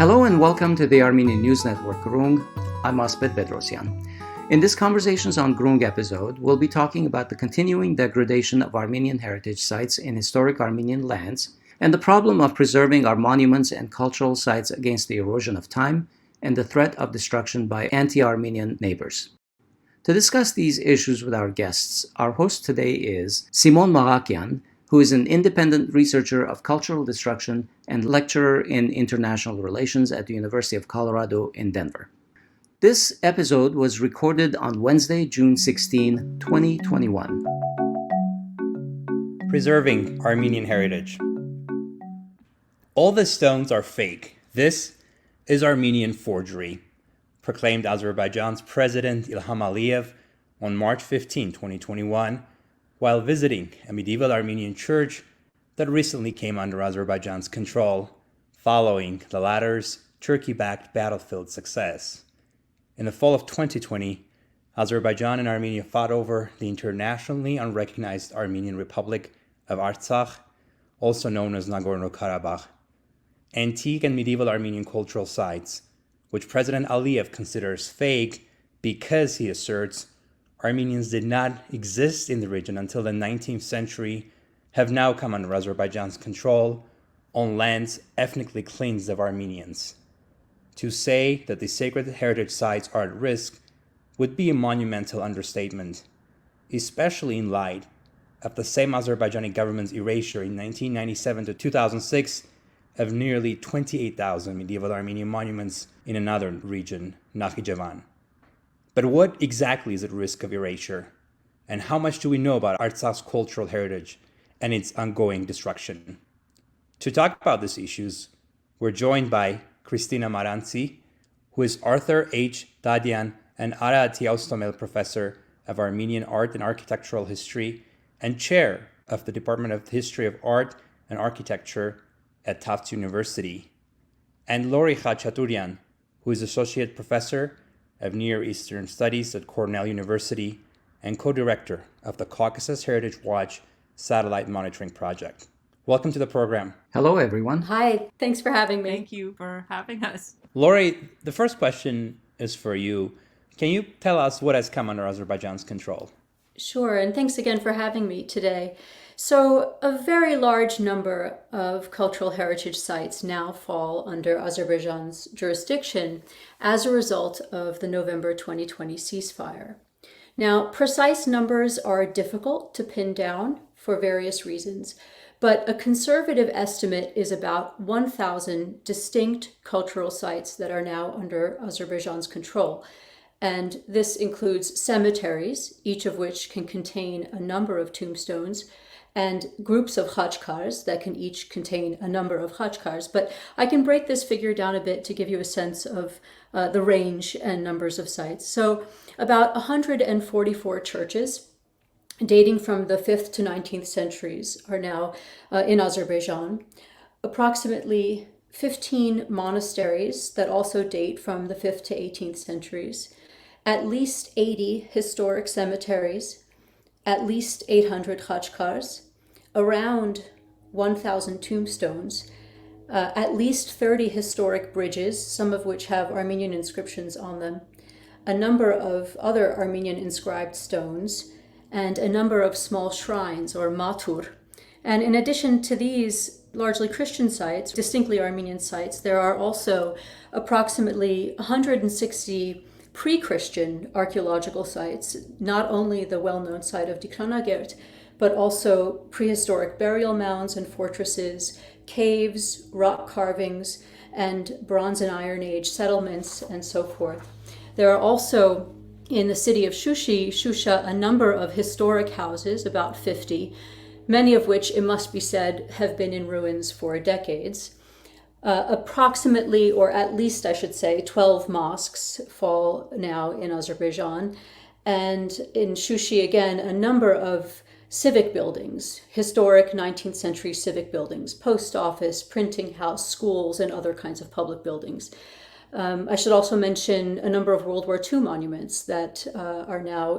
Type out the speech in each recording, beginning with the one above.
Hello and welcome to the Armenian News Network Grung. I'm Asbet Bedrosyan. In this Conversations on Grung episode, we'll be talking about the continuing degradation of Armenian heritage sites in historic Armenian lands and the problem of preserving our monuments and cultural sites against the erosion of time and the threat of destruction by anti-Armenian neighbors. To discuss these issues with our guests, our host today is Simon Maghakyan, who is an independent researcher of cultural destruction and lecturer in international relations at the University of Colorado in Denver. This episode was recorded on Wednesday, June 16, 2021. Preserving Armenian heritage. All the stones are fake. This is Armenian forgery, proclaimed Azerbaijan's President Ilham Aliyev on March 15, 2021, while visiting a medieval Armenian church that recently came under Azerbaijan's control following the latter's Turkey-backed battlefield success. In the fall of 2020, Azerbaijan and Armenia fought over the internationally unrecognized Armenian Republic of Artsakh, also known as Nagorno-Karabakh. Antique and medieval Armenian cultural sites, which President Aliyev considers fake because, he asserts, Armenians did not exist in the region until the 19th century, have now come under Azerbaijan's control on lands ethnically cleansed of Armenians. To say that the sacred heritage sites are at risk would be a monumental understatement, especially in light of the same Azerbaijani government's erasure in 1997 to 2006 of nearly 28,000 medieval Armenian monuments in another region, Nakhchivan. But what exactly is at risk of erasure? And how much do we know about Artsakh's cultural heritage and its ongoing destruction? To talk about these issues, we're joined by Christina Maranci, who is Arthur H. Dadian and Arati Oztemel Professor of Armenian Art and Architectural History and Chair of the Department of History of Art and Architecture at Tufts University, and Lori Khatchadourian, who is Associate Professor of Near Eastern Studies at Cornell University and co-director of the Caucasus Heritage Watch Satellite Monitoring Project. Welcome to the program. Hello, everyone. Hi, thanks for having me. Thank you for having us. Lori, the first question is for you. Can you tell us what has come under Azerbaijan's control? Sure, and thanks again for having me today. So, a very large number of cultural heritage sites now fall under Azerbaijan's jurisdiction as a result of the November 2020 ceasefire. Now, precise numbers are difficult to pin down for various reasons, but a conservative estimate is about 1,000 distinct cultural sites that are now under Azerbaijan's control. And this includes cemeteries, each of which can contain a number of tombstones, and groups of khachkars that can each contain a number of khachkars. But I can break this figure down a bit to give you a sense of the range and numbers of sites. So about 144 churches dating from the 5th to 19th centuries are now in Azerbaijan. Approximately 15 monasteries that also date from the 5th to 18th centuries, at least 80 historic cemeteries, at least 800 khachkars, around 1,000 tombstones, at least 30 historic bridges, some of which have Armenian inscriptions on them, a number of other Armenian inscribed stones, and a number of small shrines, or matur. And in addition to these largely Christian sites, distinctly Armenian sites, there are also approximately 160 pre-Christian archaeological sites, not only the well-known site of Dikranagert, but also prehistoric burial mounds and fortresses, caves, rock carvings, and Bronze and Iron Age settlements, and so forth. There are also, in the city of Shusha, a number of historic houses, about 50, many of which, it must be said, have been in ruins for decades. Approximately, or at least I should say, 12 mosques fall now in Azerbaijan. And in Shushi, again, a number of civic buildings, historic 19th century civic buildings, post office, printing house, schools, and other kinds of public buildings. I should also mention a number of World War II monuments that are now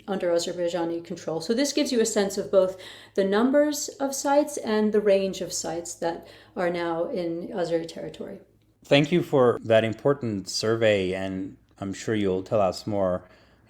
under Azerbaijani control. So this gives you a sense of both the numbers of sites and the range of sites that are now in Azeri territory. Thank you for that important survey, and I'm sure you'll tell us more,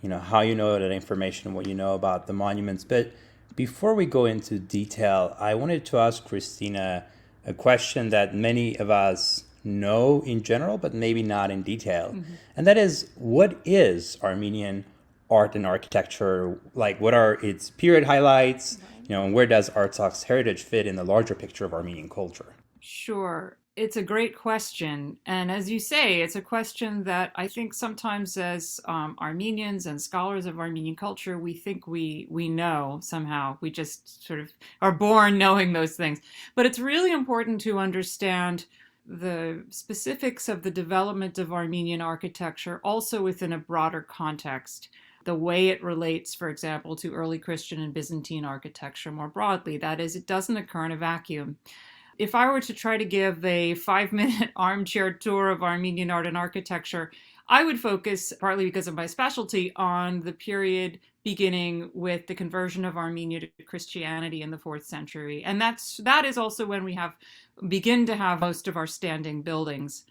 how you know that information, what you know about the monuments. But before we go into detail, I wanted to ask Christina a question that many of us know in general, but maybe not in detail. Mm-hmm. And that is, what is Armenian art and architecture? Like, what are its period highlights? And where does Artsakh's heritage fit in the larger picture of Armenian culture? Sure. It's a great question. And as you say, it's a question that I think sometimes as Armenians and scholars of Armenian culture, we think we know somehow. We just sort of are born knowing those things. But it's really important to understand the specifics of the development of Armenian architecture also within a broader context. The way it relates, for example, to early Christian and Byzantine architecture more broadly. That is, it doesn't occur in a vacuum. If I were to try to give a 5-minute armchair tour of Armenian art and architecture, I would focus, partly because of my specialty, on the period beginning with the conversion of Armenia to Christianity in the 4th century. And that is also when we begin to have most of our standing buildings.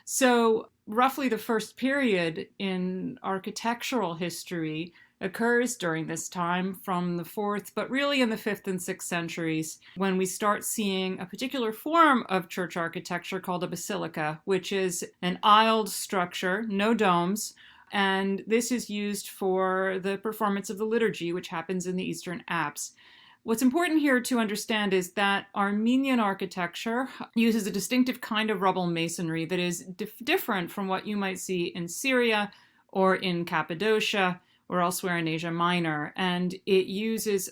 So roughly the first period in architectural history occurs during this time from the 4th, but really in the 5th and 6th centuries, when we start seeing a particular form of church architecture called a basilica, which is an aisled structure, no domes, and this is used for the performance of the liturgy, which happens in the Eastern Apse. What's important here to understand is that Armenian architecture uses a distinctive kind of rubble masonry that is different from what you might see in Syria or in Cappadocia or elsewhere in Asia Minor. And it uses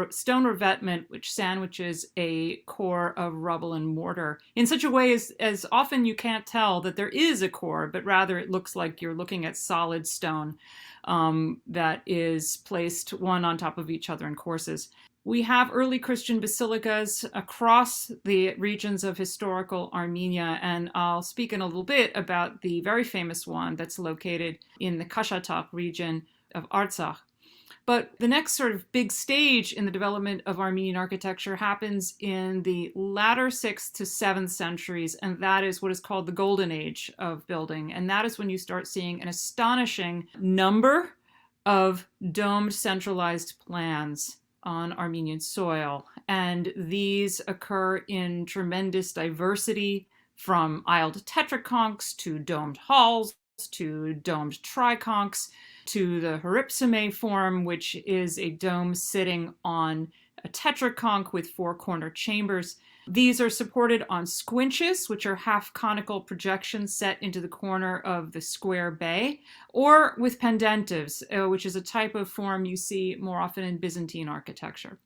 stone revetment, which sandwiches a core of rubble and mortar in such a way as often you can't tell that there is a core, but rather it looks like you're looking at solid stone that is placed one on top of each other in courses. We have early Christian basilicas across the regions of historical Armenia, and I'll speak in a little bit about the very famous one that's located in the Khatchadourian region of Artsakh. But the next sort of big stage in the development of Armenian architecture happens in the latter 6th to 7th centuries, and that is what is called the Golden Age of building. And that is when you start seeing an astonishing number of domed centralized plans on Armenian soil. And these occur in tremendous diversity, from aisled tetraconchs to domed halls to domed triconchs to the Hypsime form, which is a dome sitting on a tetraconch with 4 corner chambers. These are supported on squinches, which are half conical projections set into the corner of the square bay, or with pendentives, which is a type of form you see more often in Byzantine architecture.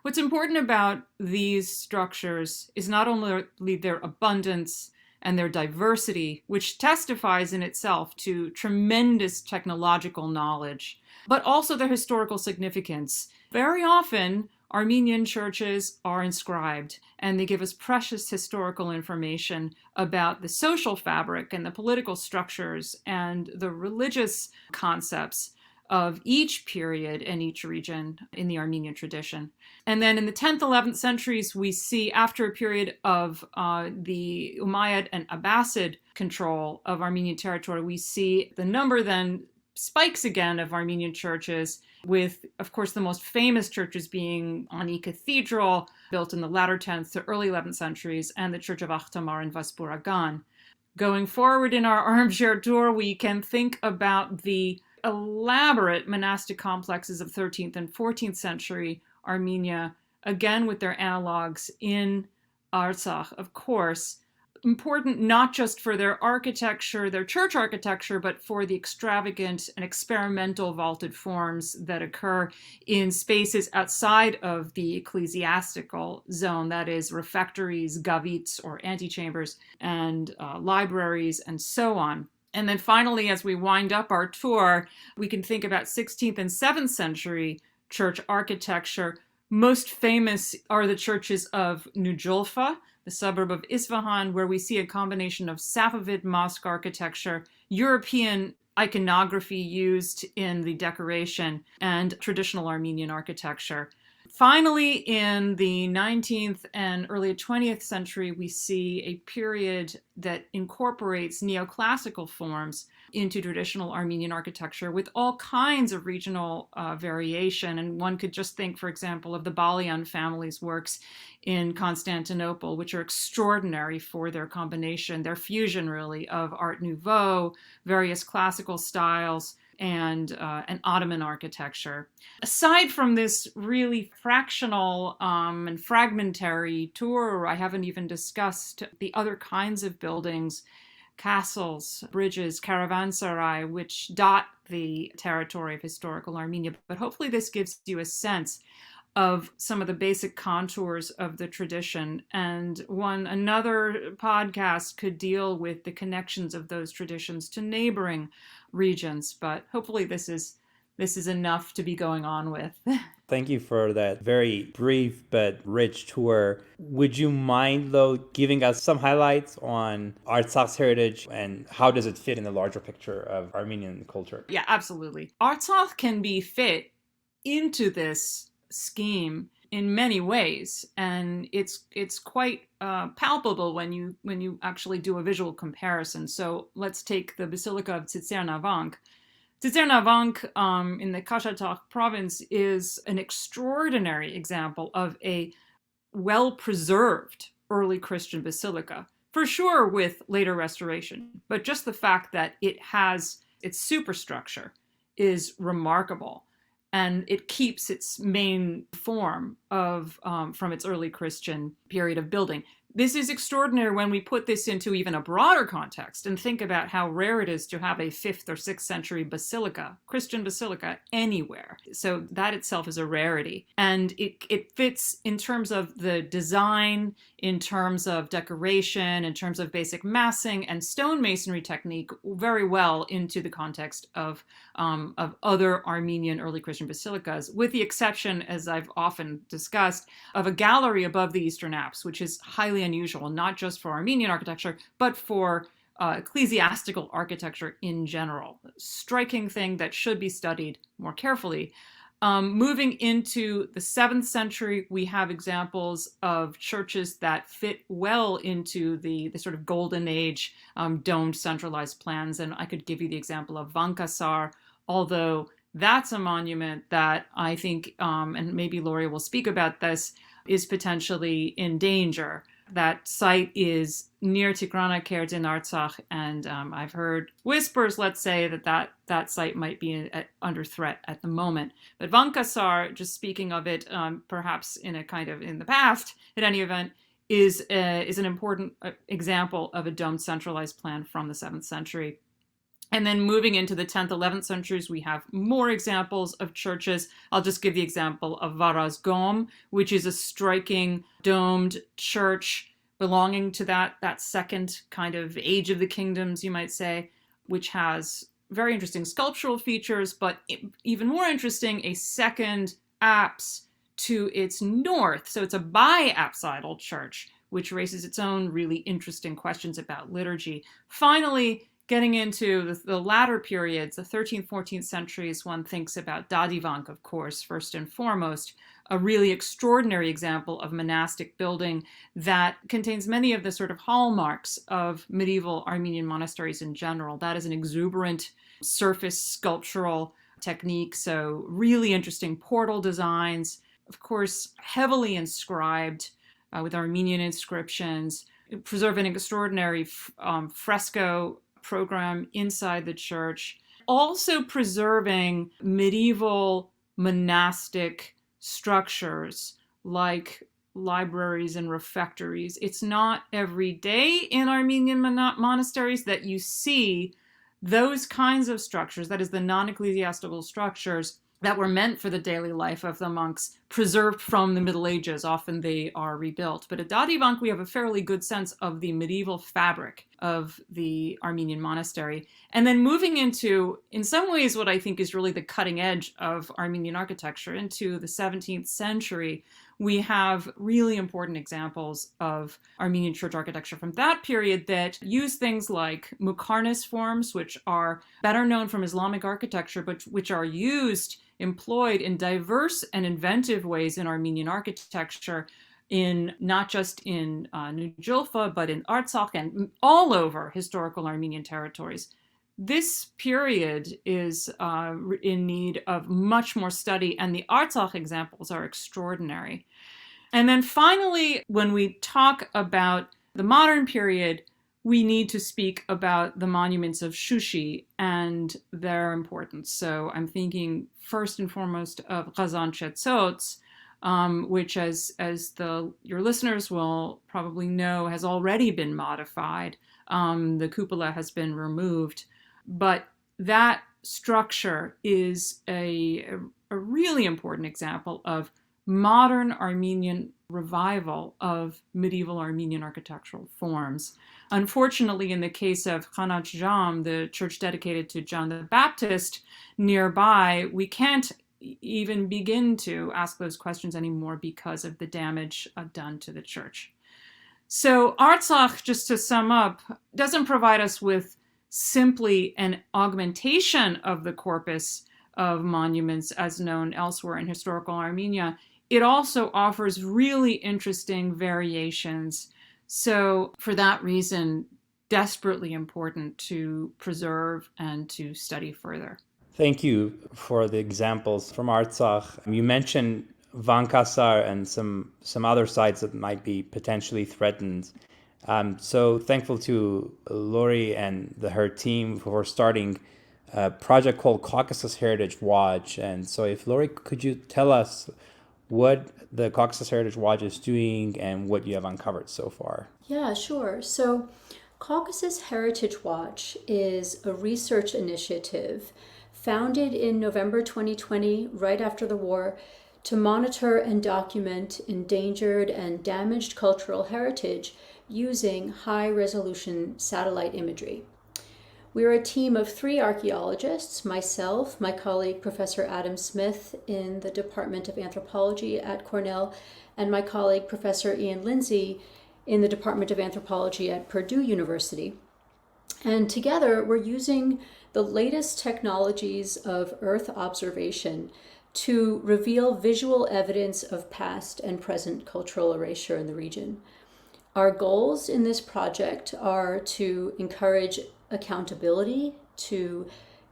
What's important about these structures is not only their abundance and their diversity, which testifies in itself to tremendous technological knowledge, but also their historical significance. Very often, Armenian churches are inscribed, and they give us precious historical information about the social fabric and the political structures and the religious concepts of each period and each region in the Armenian tradition. And then in the 10th, 11th centuries, we see, after a period of the Umayyad and Abbasid control of Armenian territory, we see the number then spikes again of Armenian churches, with, of course, the most famous churches being Ani Cathedral, built in the latter 10th to early 11th centuries, and the Church of Akhtamar in Vaspuragan. Going forward in our armchair tour, we can think about the elaborate monastic complexes of 13th and 14th century Armenia, again with their analogs in Artsakh, of course. Important not just for their architecture, their church architecture, but for the extravagant and experimental vaulted forms that occur in spaces outside of the ecclesiastical zone, that is, refectories, gavits, or antechambers, and libraries, and so on. And then finally, as we wind up our tour, we can think about 16th and 7th century church architecture. Most famous are the churches of Nujulfa, the suburb of Isfahan, where we see a combination of Safavid mosque architecture, European iconography used in the decoration, and traditional Armenian architecture. Finally, in the 19th and early 20th century, we see a period that incorporates neoclassical forms into traditional Armenian architecture with all kinds of regional variation. And one could just think, for example, of the Balian family's works in Constantinople, which are extraordinary for their combination, their fusion really of Art Nouveau, various classical styles, and Ottoman architecture. Aside from this really fractional and fragmentary tour, I haven't even discussed the other kinds of buildings, castles, bridges, caravanserai, which dot the territory of historical Armenia. But hopefully this gives you a sense of some of the basic contours of the tradition. And another podcast could deal with the connections of those traditions to neighboring regions. But hopefully this is enough to be going on with. Thank you for that very brief but rich tour. Would you mind, though, giving us some highlights on Artsakh's heritage and how does it fit in the larger picture of Armenian culture? Yeah, absolutely. Artsakh can be fit into this scheme in many ways, and it's quite palpable when you actually do a visual comparison. So let's take the Basilica of Tsitsernavank. Tsitsernavank in the Khatchadourian province is an extraordinary example of a well-preserved early Christian basilica, for sure with later restoration, but just the fact that it has its superstructure is remarkable. And it keeps its main form of from its early Christian period of building. This is extraordinary when we put this into even a broader context and think about how rare it is to have a 5th or 6th century basilica, Christian basilica, anywhere. So that itself is a rarity. And it fits in terms of the design, in terms of decoration, in terms of basic massing and stonemasonry technique very well into the context of other Armenian early Christian basilicas, with the exception, as I've often discussed, of a gallery above the eastern apse, which is highly unusual, not just for Armenian architecture, but for ecclesiastical architecture in general. Striking thing that should be studied more carefully. Moving into the 7th century, we have examples of churches that fit well into the sort of golden age domed centralized plans. And I could give you the example of Vankasar, although that's a monument that I think, and maybe Laurie will speak about this, is potentially in danger. That site is near Tigranakert in Artsakh, and I've heard whispers, let's say, that site might be under threat at the moment. But Vankasar, just speaking of it, perhaps in the past, at any event, is an important example of a domed centralized plan from the 7th century. And then moving into the 10th, 11th centuries, we have more examples of churches. I'll just give the example of Varazgom, which is a striking domed church belonging to that second kind of age of the kingdoms, you might say, which has very interesting sculptural features, but even more interesting, a second apse to its north. So it's a bi-apsidal church, which raises its own really interesting questions about liturgy. Finally, getting into the latter periods, the 13th, 14th centuries, one thinks about Dadivan, of course, first and foremost, a really extraordinary example of monastic building that contains many of the sort of hallmarks of medieval Armenian monasteries in general. That is an exuberant surface sculptural technique, so really interesting portal designs, of course, heavily inscribed with Armenian inscriptions, preserve an extraordinary fresco program inside the church, also preserving medieval monastic structures like libraries and refectories. It's not every day in Armenian monasteries that you see those kinds of structures, that is the non-ecclesiastical structures that were meant for the daily life of the monks, preserved from the Middle Ages. Often they are rebuilt. But at Dadivan, we have a fairly good sense of the medieval fabric of the Armenian monastery. And then moving into, in some ways, what I think is really the cutting edge of Armenian architecture into the 17th century, we have really important examples of Armenian church architecture from that period that use things like Muqarnas forms, which are better known from Islamic architecture, but which are employed in diverse and inventive ways in Armenian architecture, in not just in New Julfa, but in Artsakh and all over historical Armenian territories. This period is in need of much more study, and the Artsakh examples are extraordinary. And then finally, when we talk about the modern period, we need to speak about the monuments of Shushi and their importance. So I'm thinking first and foremost of Ghazan Chetsots, which, as your listeners will probably know, has already been modified. The cupola has been removed, but that structure is a really important example of modern Armenian revival of medieval Armenian architectural forms. Unfortunately, in the case of Khanat Jam, the church dedicated to John the Baptist nearby, we can't even begin to ask those questions anymore because of the damage done to the church. So Artsakh, just to sum up, doesn't provide us with simply an augmentation of the corpus of monuments as known elsewhere in historical Armenia. It also offers really interesting variations. So for that reason, desperately important to preserve and to study further. Thank you for the examples from Artsakh. You mentioned Vankasar and some other sites that might be potentially threatened. So thankful to Lori and her team for starting a project called Caucasus Heritage Watch. And so if Lori, could you tell us what the Caucasus Heritage Watch is doing and what you have uncovered so far? Yeah, sure. So Caucasus Heritage Watch is a research initiative founded in November 2020, right after the war, to monitor and document endangered and damaged cultural heritage using high-resolution satellite imagery. We're a team of 3 archaeologists, myself, my colleague Professor Adam Smith in the Department of Anthropology at Cornell, and my colleague Professor Ian Lindsay in the Department of Anthropology at Purdue University. And together we're using the latest technologies of Earth observation to reveal visual evidence of past and present cultural erasure in the region. Our goals in this project are to encourage accountability, to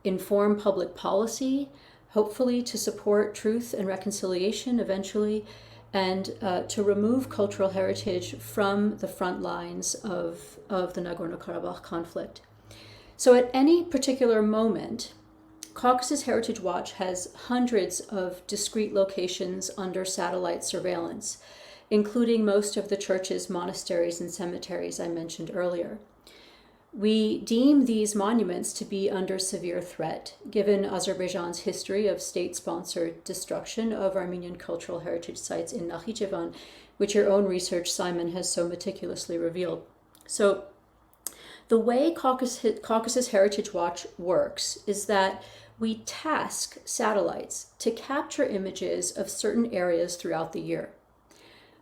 inform public policy, hopefully to support truth and reconciliation eventually, and to remove cultural heritage from the front lines of the Nagorno-Karabakh conflict. So at any particular moment, Caucasus Heritage Watch has hundreds of discrete locations under satellite surveillance, including most of the churches, monasteries, and cemeteries I mentioned earlier. We deem these monuments to be under severe threat, given Azerbaijan's history of state-sponsored destruction of Armenian cultural heritage sites in Nakhichevan, which your own research, Simon, has so meticulously revealed. So the way Caucasus Heritage Watch works is that we task satellites to capture images of certain areas throughout the year.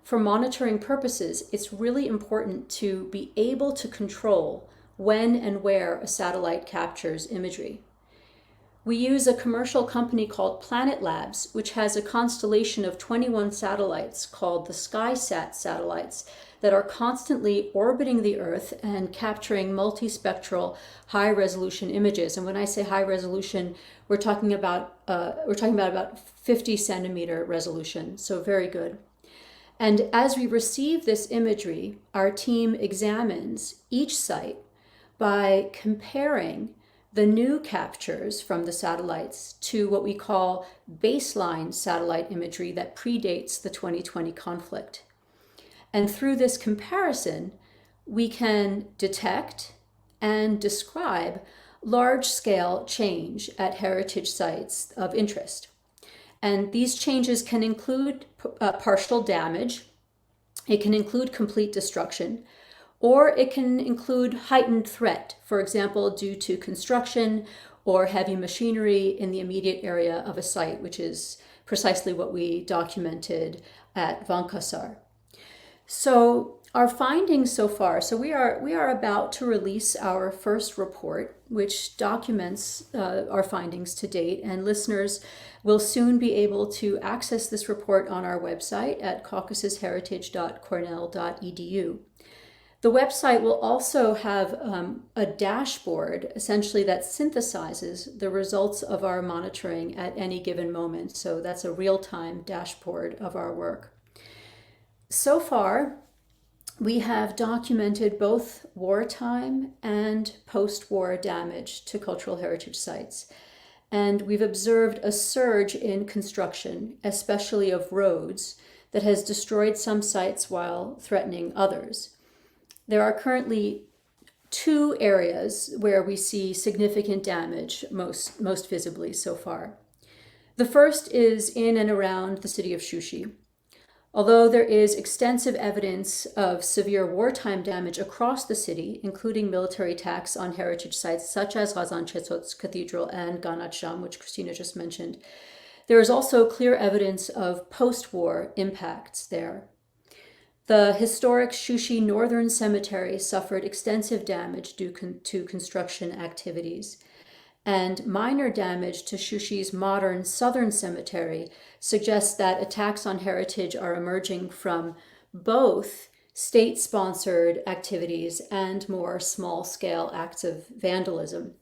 For monitoring purposes, it's really important to be able to control when and where a satellite captures imagery. We use a commercial company called Planet Labs, which has a constellation of 21 satellites called the SkySat satellites that are constantly orbiting the Earth and capturing multispectral high-resolution images. And when I say high resolution, we're talking about about 50 centimeter resolution, so very good. And as we receive this imagery, our team examines each site by comparing the new captures from the satellites to what we call baseline satellite imagery that predates the 2020 conflict. And through this comparison, we can detect and describe large-scale change at heritage sites of interest. And these changes can include partial damage, it can include complete destruction, or it can include heightened threat, for example, due to construction or heavy machinery in the immediate area of a site, which is precisely what we documented at Vankasar. So our findings so far, so we are about to release our first report, which documents our findings to date, and listeners will soon be able to access this report on our website at caucasusheritage.cornell.edu. The website will also have a dashboard, essentially, that synthesizes the results of our monitoring at any given moment. So that's a real-time dashboard of our work. So far, we have documented both wartime and post-war damage to cultural heritage sites. And we've observed a surge in construction, especially of roads, that has destroyed some sites while threatening others. There are currently 2 areas where we see significant damage most visibly so far. The first is in and around the city of Shushi. Although there is extensive evidence of severe wartime damage across the city, including military attacks on heritage sites such as Ghazan-Chesod's Cathedral and Ganat Sham, which Christina just mentioned, there is also clear evidence of post-war impacts there. The historic Shushi Northern Cemetery suffered extensive damage due to construction activities, and minor damage to Shushi's modern Southern Cemetery suggests that attacks on heritage are emerging from both state-sponsored activities and more small-scale acts of vandalism.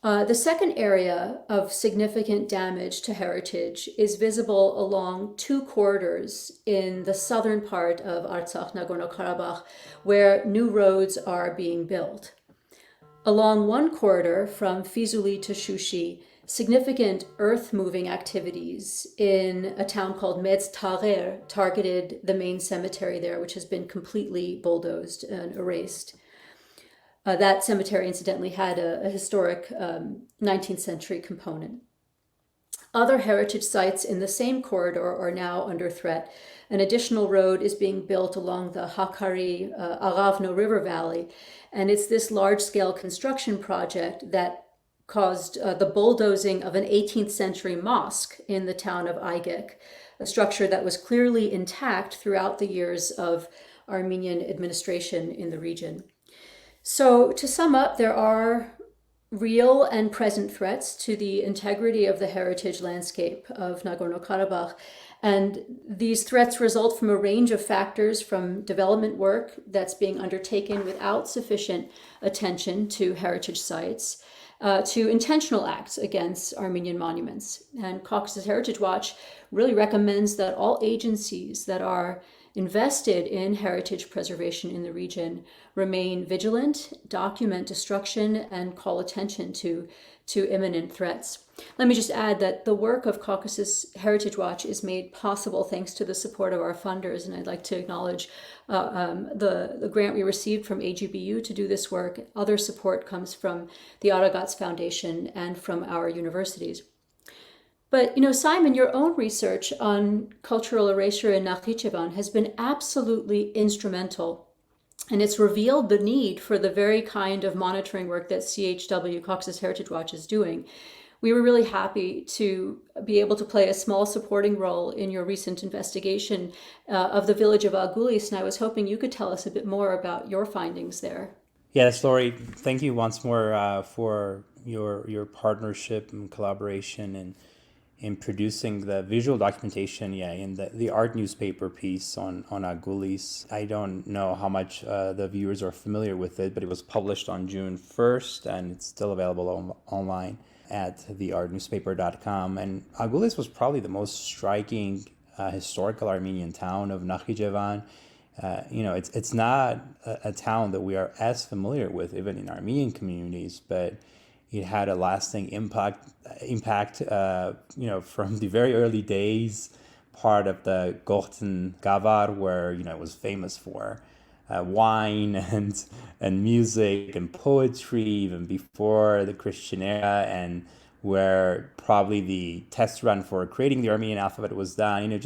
The second area of significant damage to heritage is visible along 2 corridors in the southern part of Artsakh, Nagorno-Karabakh, where new roads are being built. Along one corridor from Fizuli to Shushi, significant earth-moving activities in a town called Medz Tarer targeted the main cemetery there, which has been completely bulldozed and erased. That cemetery, incidentally, had a historic 19th century component. Other heritage sites in the same corridor are now under threat. An additional road is being built along the Hakkari-Aravno River Valley, and it's this large-scale construction project that caused the bulldozing of an 18th century mosque in the town of Aygek, a structure that was clearly intact throughout the years of Armenian administration in the region. So to sum up, there are real and present threats to the integrity of the heritage landscape of Nagorno-Karabakh. And these threats result from a range of factors, from development work that's being undertaken without sufficient attention to heritage sites, to intentional acts against Armenian monuments. And Caucasus Heritage Watch really recommends that all agencies that are invested in heritage preservation in the region remain vigilant, document destruction, and call attention to imminent threats. Let me just add that the work of Caucasus Heritage Watch is made possible thanks to the support of our funders, and I'd like to acknowledge the grant we received from AGBU to do this work. Other support comes from the Aragats Foundation and from our universities. But, Simon, your own research on cultural erasure in Nakhichevan has been absolutely instrumental. And it's revealed the need for the very kind of monitoring work that CHW, Caucasus Heritage Watch, is doing. We were really happy to be able to play a small supporting role in your recent investigation of the village of Agulis, and I was hoping you could tell us a bit more about your findings there. Yes, Lori, thank you once more for your partnership and collaboration and in producing the visual documentation, in the art newspaper piece on Agulis. I don't know how much the viewers are familiar with it, but it was published on June 1st, and it's still available online at theartnewspaper.com. And Agulis was probably the most striking historical Armenian town of Nakhichevan. It's not a town that we are as familiar with, even in Armenian communities, but it had a lasting impact, from the very early days, part of the Gochten Gavar, where, it was famous for wine and music and poetry, even before the Christian era, and where probably the test run for creating the Armenian alphabet was done.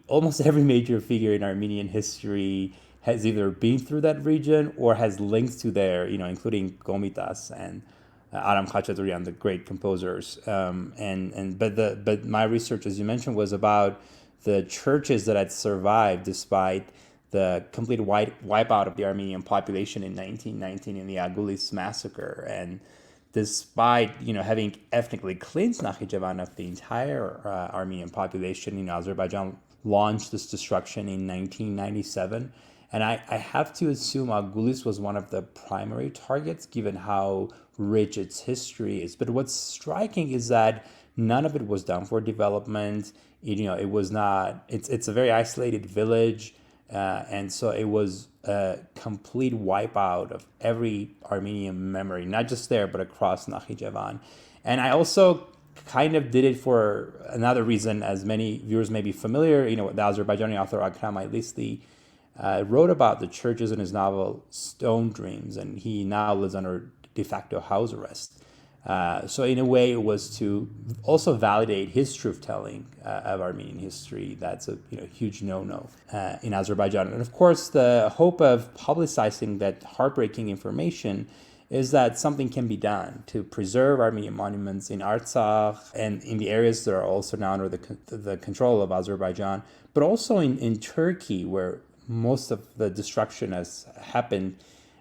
Almost every major figure in Armenian history has either been through that region or has links to there, including Komitas and Aram Khatchadourian, the great composers. But my research, as you mentioned, was about the churches that had survived despite the complete wipeout of the Armenian population in 1919 in the Agulis massacre. And despite having ethnically cleansed Nakhichevan of the entire Armenian population, Azerbaijan launched this destruction in 1997. And I have to assume Agulis was one of the primary targets, given how rich its history is. But what's striking is that none of it was done for development. It was not. It's a very isolated village, and so it was a complete wipeout of every Armenian memory, not just there, but across Nakhichevan. And I also kind of did it for another reason, as many viewers may be familiar. The Azerbaijani author Akram Aylisli wrote about the churches in his novel Stone Dreams, and he now lives under de facto house arrest. So in a way, it was to also validate his truth-telling of Armenian history. That's a huge no-no in Azerbaijan. And of course, the hope of publicizing that heartbreaking information is that something can be done to preserve Armenian monuments in Artsakh and in the areas that are also now under the control of Azerbaijan, but also in Turkey, where most of the destruction has happened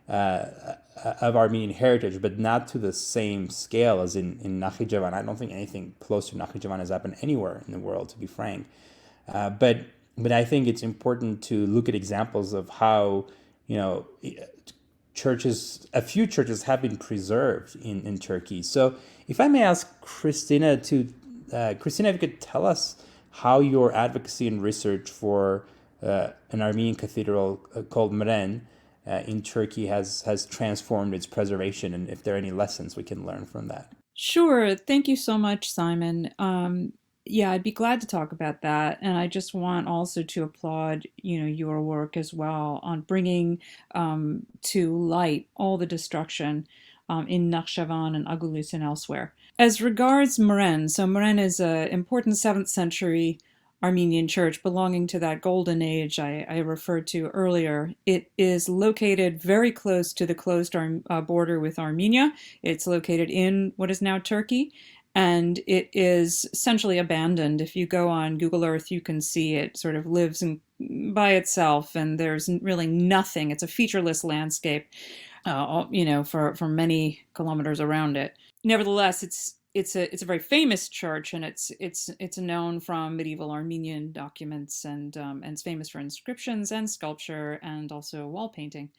of Armenian heritage, but not to the same scale as in Nakhichevan. I don't think anything close to Nakhichevan has happened anywhere in the world, to be frank. But I think it's important to look at examples of how a few churches have been preserved in Turkey. So if I may ask Christina, if you could tell us how your advocacy and research for an Armenian cathedral called Mren in Turkey has transformed its preservation, and if there are any lessons we can learn from that. Sure. Thank you so much, Simon. Yeah, I'd be glad to talk about that. And I just want also to applaud, your work as well on bringing to light all the destruction in Nakhchivan and Agulis and elsewhere. As regards Meren, so Meren is an important 7th century Armenian church belonging to that golden age I referred to earlier. It is located very close to the closed border with Armenia. It's located in what is now Turkey, and it is essentially abandoned. If you go on Google Earth, you can see it sort of lives by itself, and there's really nothing. It's a featureless landscape, for many kilometers around it. Nevertheless, it's a very famous church, and it's known from medieval Armenian documents, and it's famous for inscriptions and sculpture and also wall painting.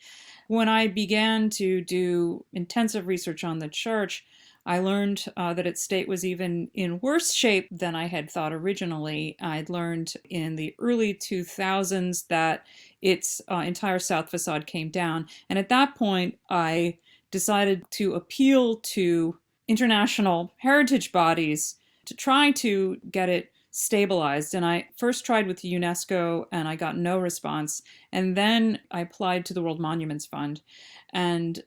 When I began to do intensive research on the church, I learned that its state was even in worse shape than I had thought originally. I'd learned in the early 2000s that its entire south facade came down, and at that point I decided to appeal to international heritage bodies to try to get it stabilized. And I first tried with UNESCO, and I got no response. And then I applied to the World Monuments Fund. And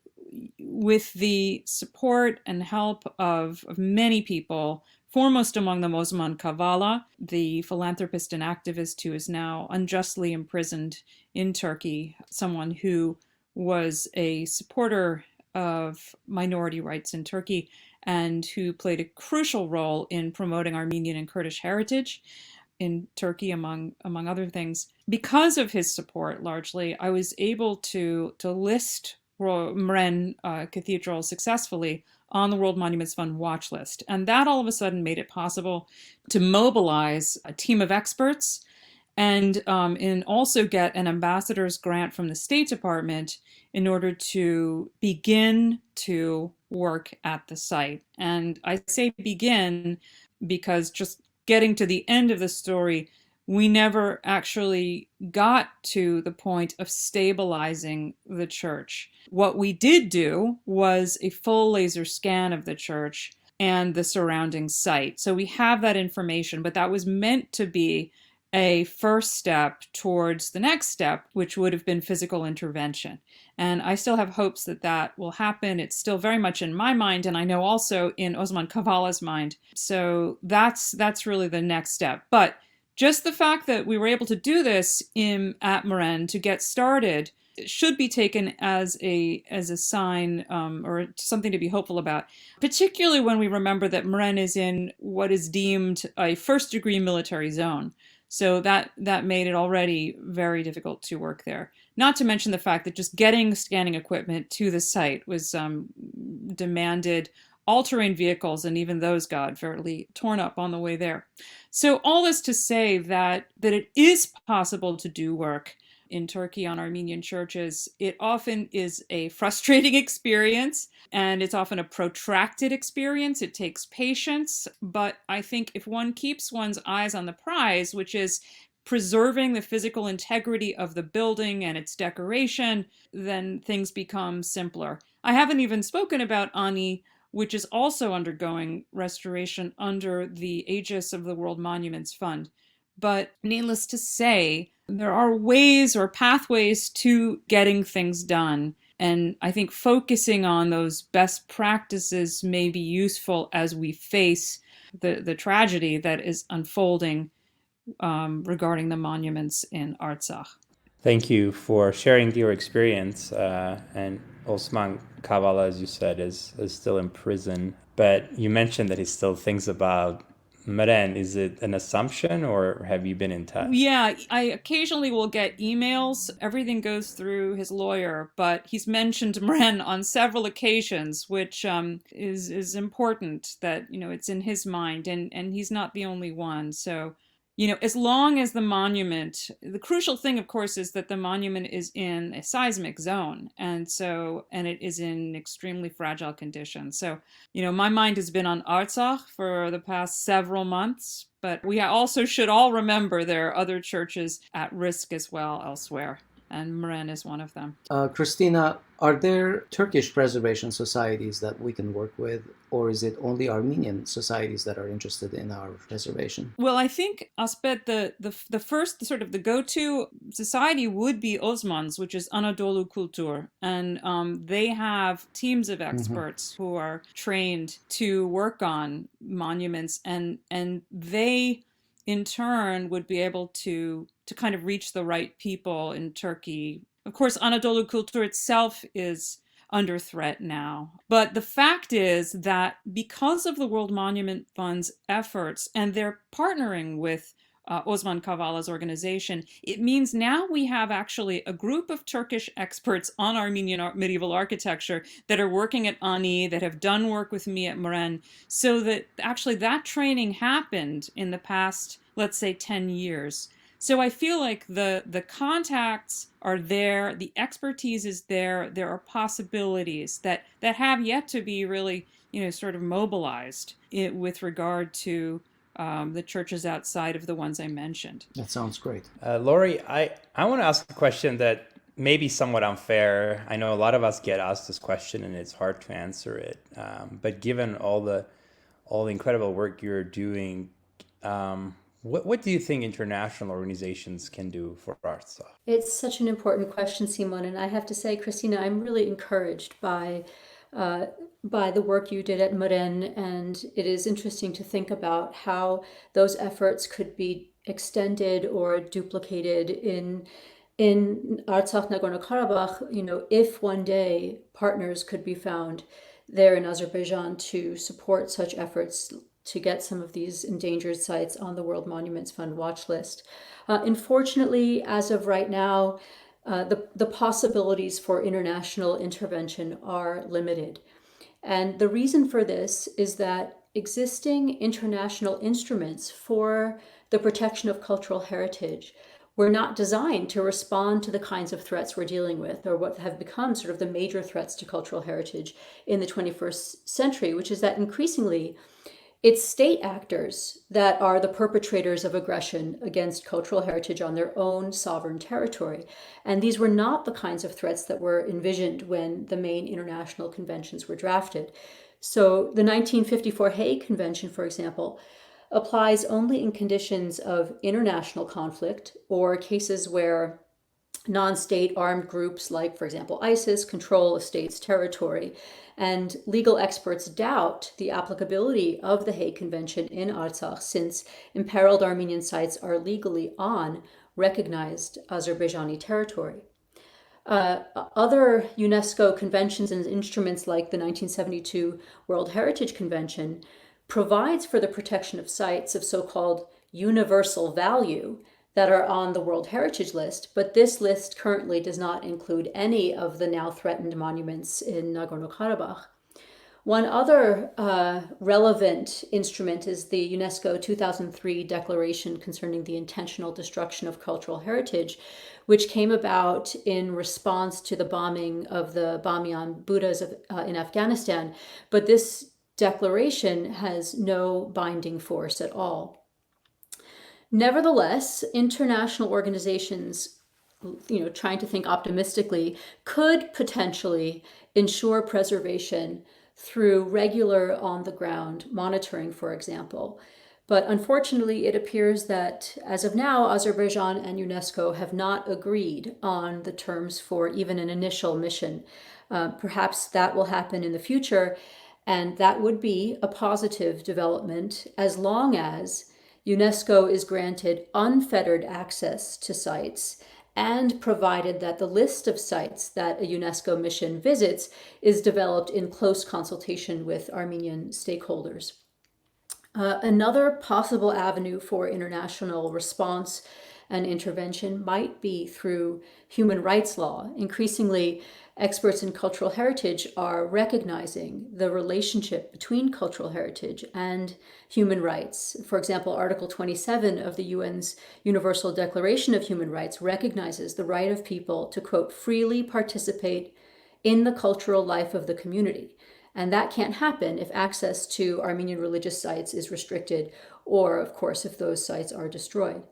with the support and help of many people, foremost among them Osman Kavala, the philanthropist and activist who is now unjustly imprisoned in Turkey, someone who was a supporter of minority rights in Turkey, and who played a crucial role in promoting Armenian and Kurdish heritage in Turkey, among other things. Because of his support, largely, I was able to list Mren Cathedral successfully on the World Monuments Fund watch list. And that all of a sudden made it possible to mobilize a team of experts and also get an ambassador's grant from the State Department in order to begin to work at the site. And I say begin because just getting to the end of the story, we never actually got to the point of stabilizing the church. What we did do was a full laser scan of the church and the surrounding site. So we have that information, but that was meant to be a first step towards the next step, which would have been physical intervention. And I still have hopes that that will happen. It's still very much in my mind, and I know also in Osman Kavala's mind. So that's really the next step. But just the fact that we were able to do this at Maran to get started should be taken as a sign or something to be hopeful about, particularly when we remember that Maran is in what is deemed a first-degree military zone. So that made it already very difficult to work there. Not to mention the fact that just getting scanning equipment to the site was demanded all-terrain vehicles, and even those got fairly torn up on the way there. So all this to say that it is possible to do work in Turkey on Armenian churches. It often is a frustrating experience, and it's often a protracted experience. It takes patience, but I think if one keeps one's eyes on the prize, which is preserving the physical integrity of the building and its decoration, then things become simpler. I haven't even spoken about Ani, which is also undergoing restoration under the aegis of the World Monuments Fund. But needless to say, there are ways or pathways to getting things done. And I think focusing on those best practices may be useful as we face the tragedy that is unfolding regarding the monuments in Artsakh. Thank you for sharing your experience. And Osman Kavala, as you said, is still in prison. But you mentioned that he still thinks about Maran. Is it an assumption, or have you been in touch? Yeah, I occasionally will get emails. Everything goes through his lawyer, but he's mentioned Maran on several occasions, which is important that, it's in his mind, and he's not the only one. So, as long as the monument, the crucial thing, of course, is that the monument is in a seismic zone, and it is in extremely fragile condition. So, my mind has been on Artsakh for the past several months, but we also should all remember there are other churches at risk as well elsewhere, and Maran is one of them. Christina, are there Turkish preservation societies that we can work with, or is it only Armenian societies that are interested in our preservation? Well, I think, Asbet, the first sort of the go-to society would be Osman's, which is Anadolu Kultur, and they have teams of experts who are trained to work on monuments, and they in turn would be able to kind of reach the right people in Turkey. Of course, Anadolu Kultur itself is under threat now. But the fact is that because of the World Monument Fund's efforts, and they're partnering with Osman Kavala's organization, it means now we have actually a group of Turkish experts on Armenian medieval architecture that are working at Ani, that have done work with me at Maran, so that actually that training happened in the past, let's say, 10 years. So I feel like the contacts are there, the expertise is there are possibilities that have yet to be really, sort of mobilized with regard to the churches outside of the ones I mentioned. That sounds great. Lori, I want to ask a question that may be somewhat unfair. I know a lot of us get asked this question and it's hard to answer it. But given all the incredible work you're doing, what do you think international organizations can do for Artsakh? It's such an important question, Simon, and I have to say, Christina, I'm really encouraged by the work you did at Maran, and it is interesting to think about how those efforts could be extended or duplicated in Artsakh, Nagorno-Karabakh, if one day partners could be found there in Azerbaijan to support such efforts to get some of these endangered sites on the World Monuments Fund watch list. Unfortunately, as of right now, the possibilities for international intervention are limited. And the reason for this is that existing international instruments for the protection of cultural heritage were not designed to respond to the kinds of threats we're dealing with, or what have become sort of the major threats to cultural heritage in the 21st century, which is that increasingly it's state actors that are the perpetrators of aggression against cultural heritage on their own sovereign territory. And these were not the kinds of threats that were envisioned when the main international conventions were drafted. So the 1954 Hague Convention, for example, applies only in conditions of international conflict or cases where non-state armed groups like, for example, ISIS control a state's territory. And legal experts doubt the applicability of the Hague Convention in Artsakh, since imperiled Armenian sites are legally on recognized Azerbaijani territory. Other UNESCO conventions and instruments like the 1972 World Heritage Convention provides for the protection of sites of so-called universal value that are on the World Heritage List, but this list currently does not include any of the now threatened monuments in Nagorno-Karabakh. One other relevant instrument is the UNESCO 2003 Declaration concerning the intentional destruction of cultural heritage, which came about in response to the bombing of the Bamiyan Buddhas in Afghanistan. But this declaration has no binding force at all. Nevertheless, international organizations, trying to think optimistically, could potentially ensure preservation through regular on-the-ground monitoring, for example. But unfortunately, it appears that as of now, Azerbaijan and UNESCO have not agreed on the terms for even an initial mission. Perhaps that will happen in the future, and that would be a positive development as long as UNESCO is granted unfettered access to sites, and provided that the list of sites that a UNESCO mission visits is developed in close consultation with Armenian stakeholders. Another possible avenue for international response and intervention might be through human rights law. Increasingly, experts in cultural heritage are recognizing the relationship between cultural heritage and human rights. For example, Article 27 of the UN's Universal Declaration of Human Rights recognizes the right of people to, quote, freely participate in the cultural life of the community. And that can't happen if access to Armenian religious sites is restricted, or, of course, if those sites are destroyed.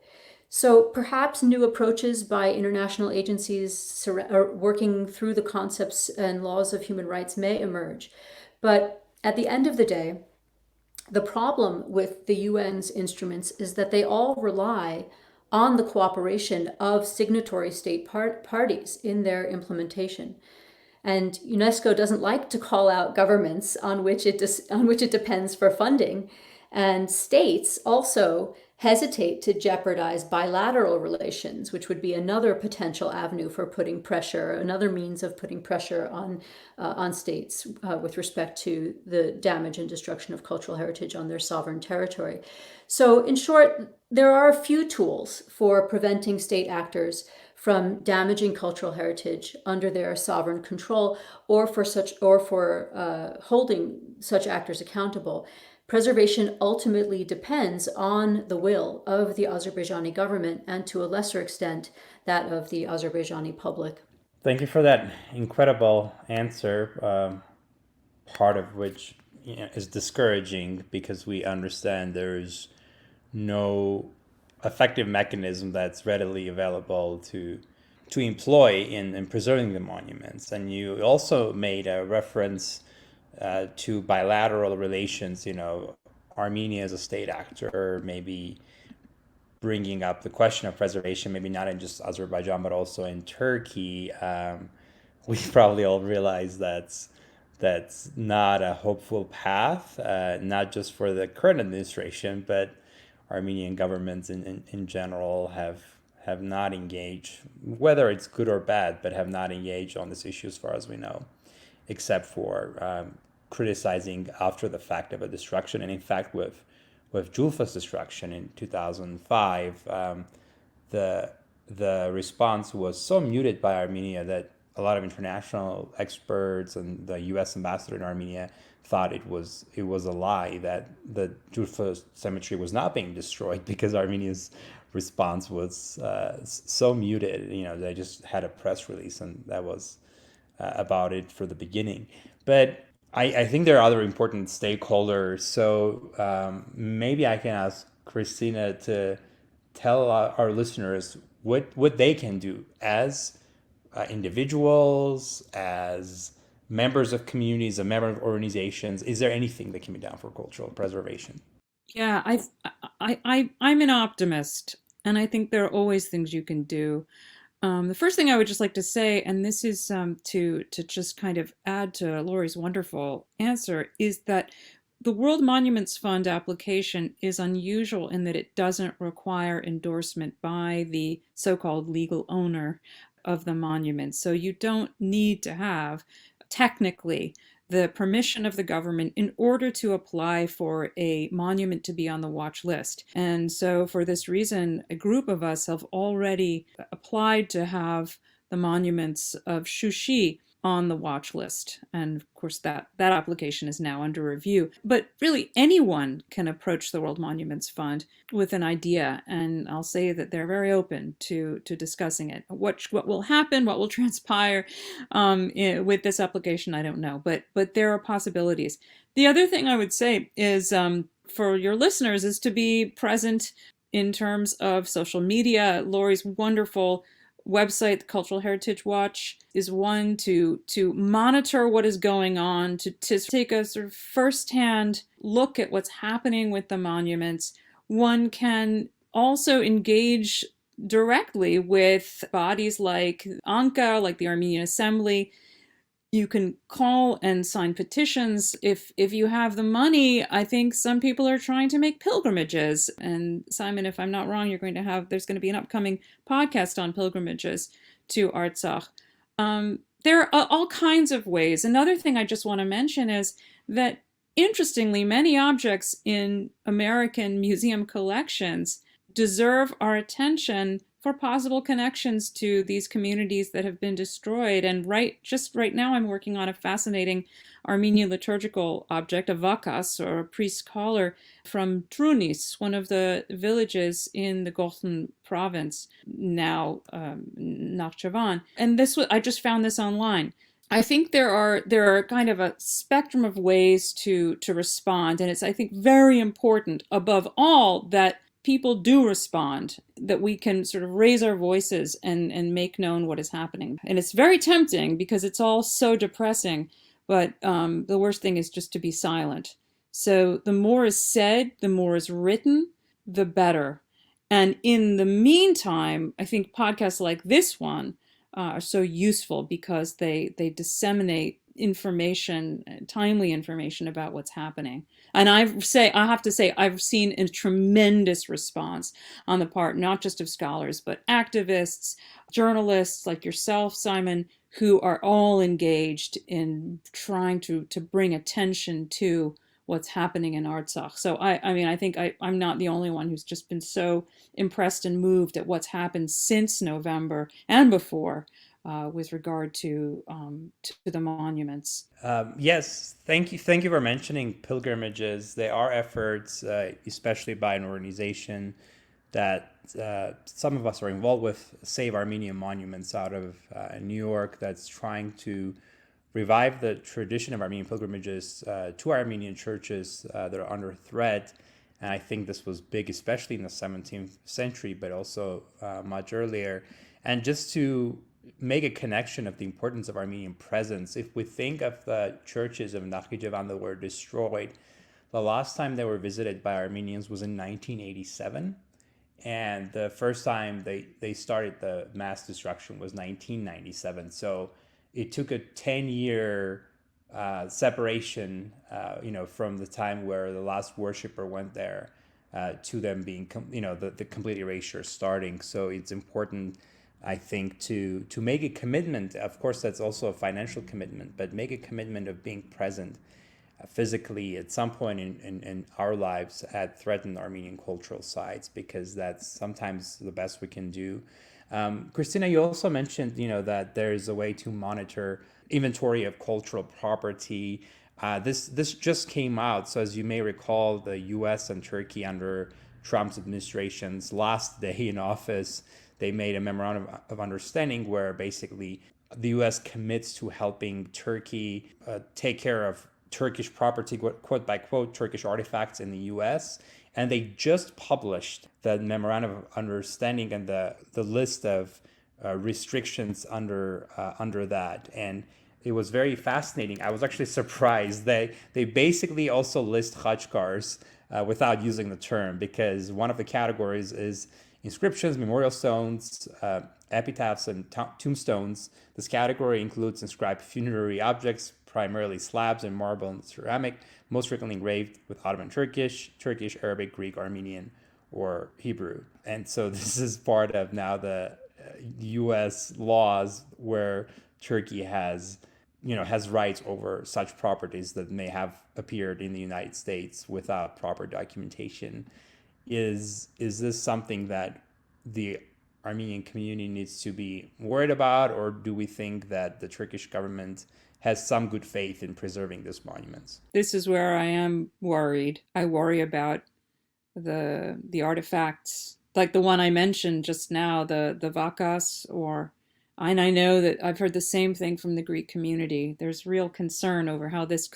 So perhaps new approaches by international agencies working through the concepts and laws of human rights may emerge. But at the end of the day, the problem with the UN's instruments is that they all rely on the cooperation of signatory state parties in their implementation. And UNESCO doesn't like to call out governments on which it depends for funding. And states also hesitate to jeopardize bilateral relations, which would be another potential avenue for putting pressure, another means of putting pressure on states with respect to the damage and destruction of cultural heritage on their sovereign territory. So in short, there are a few tools for preventing state actors from damaging cultural heritage under their sovereign control, or for holding such actors accountable. Preservation ultimately depends on the will of the Azerbaijani government, and to a lesser extent, that of the Azerbaijani public. Thank you for that incredible answer, part of which is discouraging because we understand there's no effective mechanism that's readily available to employ in preserving the monuments. And you also made a reference to bilateral relations, Armenia as a state actor, maybe bringing up the question of preservation, maybe not in just Azerbaijan, but also in Turkey. We probably all realize that's not a hopeful path, not just for the current administration, but Armenian governments in general have not engaged, whether it's good or bad, but have not engaged on this issue as far as we know, except for criticizing after the fact of a destruction. And in fact, with Julfa's destruction in 2005, the response was so muted by Armenia that a lot of international experts and the U.S. ambassador in Armenia thought it was a lie that the Julfa cemetery was not being destroyed, because Armenia's response was so muted. They just had a press release, and that was about it for the beginning. But I think there are other important stakeholders. So maybe I can ask Christina to tell our listeners what they can do as individuals, as members of communities, a member of organizations. Is there anything that can be done for cultural preservation? Yeah, I'm an optimist, and I think there are always things you can do. The first thing I would just like to say, and this is to just kind of add to Lori's wonderful answer, is that the World Monuments Fund application is unusual in that it doesn't require endorsement by the so-called legal owner of the monument. So you don't need to have, technically, the permission of the government in order to apply for a monument to be on the watch list. And so for this reason, a group of us have already applied to have the monuments of Shushi on the watch list. And of course, that application is now under review. But really, anyone can approach the World Monuments Fund with an idea. And I'll say that they're very open to discussing it. What will happen, what will transpire with this application, I don't know. But there are possibilities. The other thing I would say is for your listeners is to be present in terms of social media. Lori's wonderful website, the Cultural Heritage Watch, is one to monitor what is going on, to take a sort of firsthand look at what's happening with the monuments. One can also engage directly with bodies like ANCA, like the Armenian Assembly. You can call and sign petitions. If you have the money, I think some people are trying to make pilgrimages. And Simon, if I'm not wrong, there's going to be an upcoming podcast on pilgrimages to Artsakh. There are all kinds of ways. Another thing I just want to mention is that, interestingly, many objects in American museum collections deserve our attention for possible connections to these communities that have been destroyed. And right now I'm working on a fascinating Armenian liturgical object, a vakas, or a priest collar, from Trunis, one of the villages in the Golden province, now Nakhchivan. And I just found this online. I think there are kind of a spectrum of ways to respond, and it's, I think, very important, above all, that people do respond, that we can sort of raise our voices and make known what is happening. And it's very tempting because it's all so depressing, but the worst thing is just to be silent. So the more is said, the more is written, the better. And in the meantime, I think podcasts like this one are so useful because they disseminate information, timely information about what's happening. And I have to say, I've seen a tremendous response on the part, not just of scholars, but activists, journalists like yourself, Simon, who are all engaged in trying to bring attention to what's happening in Artsakh. So I think I'm not the only one who's just been so impressed and moved at what's happened since November and before with regard to the monuments. Yes, thank you for mentioning pilgrimages. There are efforts, especially by an organization that some of us are involved with, Save Armenian Monuments out of New York, that's trying to revive the tradition of Armenian pilgrimages to Armenian churches that are under threat. And I think this was big, especially in the 17th century, but also much earlier. And just to make a connection of the importance of Armenian presence, if we think of the churches of Nakhchivan that were destroyed, the last time they were visited by Armenians was in 1987. And the first time they started the mass destruction was 1997. So it took a 10-year separation, from the time where the last worshiper went there to them being, the complete erasure starting. So it's important, I think, to make a commitment. Of course, that's also a financial commitment, but make a commitment of being present physically at some point in our lives at threatened Armenian cultural sites, because that's sometimes the best we can do. Christina, you also mentioned, that there's a way to monitor inventory of cultural property. This just came out. So as you may recall, the U.S. and Turkey under Trump's administration's last day in office, they made a memorandum of understanding where basically the U.S. commits to helping Turkey take care of Turkish property, quote by quote, Turkish artifacts in the U.S. And they just published the memorandum of understanding and the list of restrictions under that. And it was very fascinating. I was actually surprised. They basically also list khachkars without using the term, because one of the categories is inscriptions, memorial stones, epitaphs, and tombstones. This category includes inscribed funerary objects, primarily slabs and marble and ceramic, most frequently engraved with Ottoman Turkish, Arabic, Greek, Armenian, or Hebrew. And so this is part of now the U.S. laws where Turkey has rights over such properties that may have appeared in the United States without proper documentation. Is this something that the Armenian community needs to be worried about, or do we think that the Turkish government has some good faith in preserving these monuments? This is where I am worried. I worry about the artifacts, like the one I mentioned just now, the vakas, and I know that I've heard the same thing from the Greek community. There's real concern over how this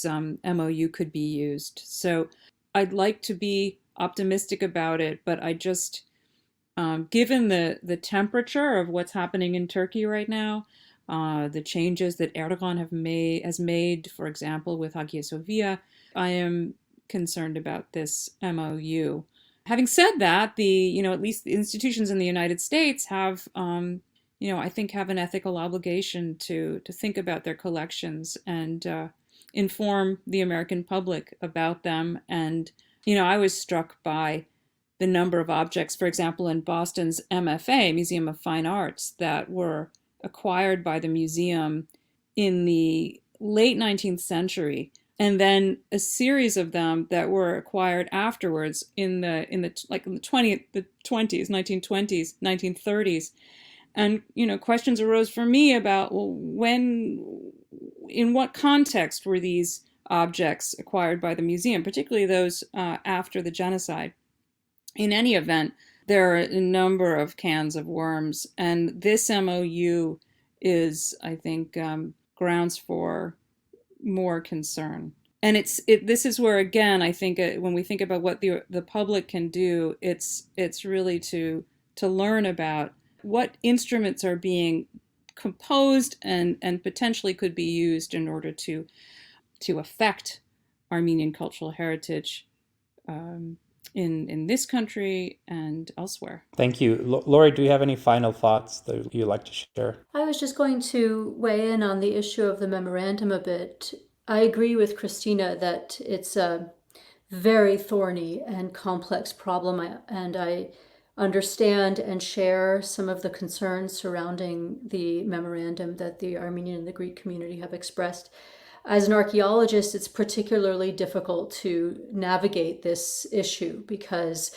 MOU could be used. So I'd like to be optimistic about it, but I just, given the temperature of what's happening in Turkey right now, the changes that Erdogan has made, for example, with Hagia Sophia, I am concerned about this MOU. Having said that, at least the institutions in the United States have, I think have an ethical obligation to think about their collections and inform the American public about them. And, I was struck by the number of objects, for example, in Boston's MFA, Museum of Fine Arts, that were acquired by the museum in the late 19th century, and then a series of them that were acquired afterwards in the 1920s, 1930s. And, questions arose for me about, well, in what context were these objects acquired by the museum, particularly those after the genocide? In any event, there are a number of cans of worms, and this MOU is, I think, grounds for more concern. And this is where, again, I think when we think about what the public can do, it's really to learn about what instruments are being composed and potentially could be used in order to affect Armenian cultural heritage in this country and elsewhere. Thank you. Lori, do you have any final thoughts that you'd like to share? I was just going to weigh in on the issue of the memorandum a bit. I agree with Christina that it's a very thorny and complex problem, and I understand and share some of the concerns surrounding the memorandum that the Armenian and the Greek community have expressed. As an archaeologist, it's particularly difficult to navigate this issue because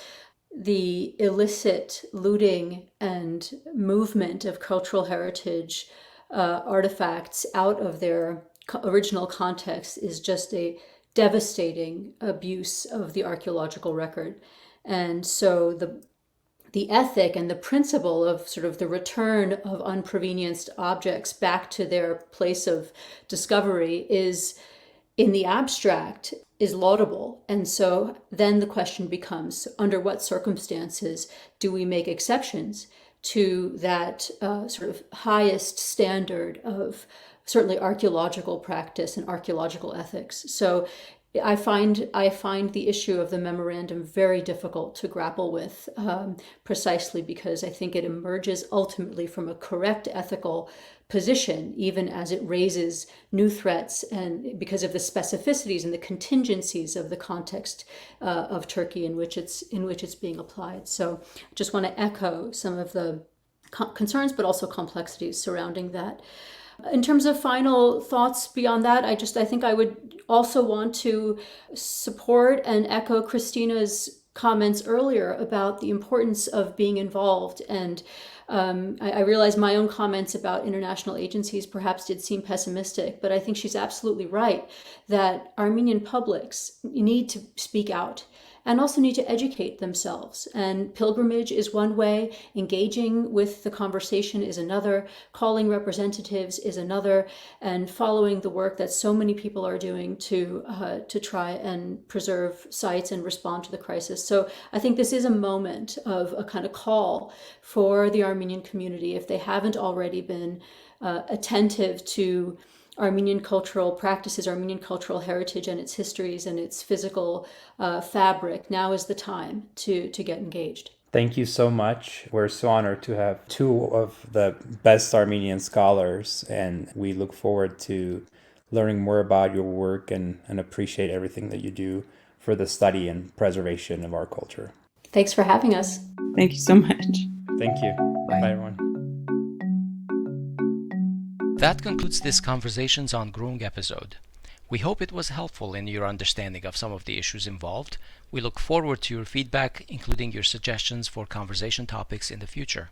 the illicit looting and movement of cultural heritage artifacts out of their original context is just a devastating abuse of the archaeological record. And so the ethic and the principle of sort of the return of unprovenienced objects back to their place of discovery is, in the abstract, is laudable. And so then the question becomes, under what circumstances do we make exceptions to that sort of highest standard of certainly archaeological practice and archaeological ethics? So I find the issue of the memorandum very difficult to grapple with, precisely because I think it emerges ultimately from a correct ethical position, even as it raises new threats, and because of the specificities and the contingencies of the context of Turkey in which it's being applied. So I just want to echo some of the concerns, but also complexities surrounding that. In terms of final thoughts beyond that, I think I would also want to support and echo Christina's comments earlier about the importance of being involved. And I realize my own comments about international agencies perhaps did seem pessimistic, but I think she's absolutely right that Armenian publics need to speak out and also need to educate themselves. And pilgrimage is one way, engaging with the conversation is another, calling representatives is another, and following the work that so many people are doing to try and preserve sites and respond to the crisis. So I think this is a moment of a kind of call for the Armenian community, if they haven't already been attentive to Armenian cultural practices, Armenian cultural heritage and its histories and its physical fabric. Now is the time to get engaged. Thank you so much. We're so honored to have two of the best Armenian scholars, and we look forward to learning more about your work and appreciate everything that you do for the study and preservation of our culture. Thanks for having us. Thank you so much. Thank you. Bye. Bye, everyone. That concludes this Conversations on Grung episode. We hope it was helpful in your understanding of some of the issues involved. We look forward to your feedback, including your suggestions for conversation topics in the future.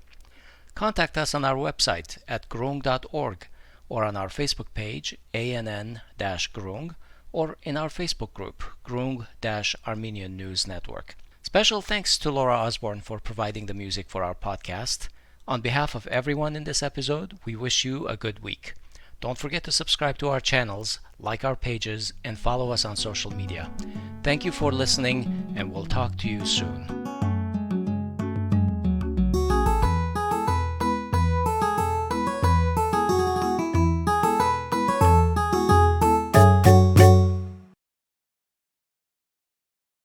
Contact us on our website at grung.org or on our Facebook page, ANN-Grung, or in our Facebook group, Grung-Armenian News Network. Special thanks to Laura Osborne for providing the music for our podcast. On behalf of everyone in this episode, we wish you a good week. Don't forget to subscribe to our channels, like our pages, and follow us on social media. Thank you for listening, and we'll talk to you soon.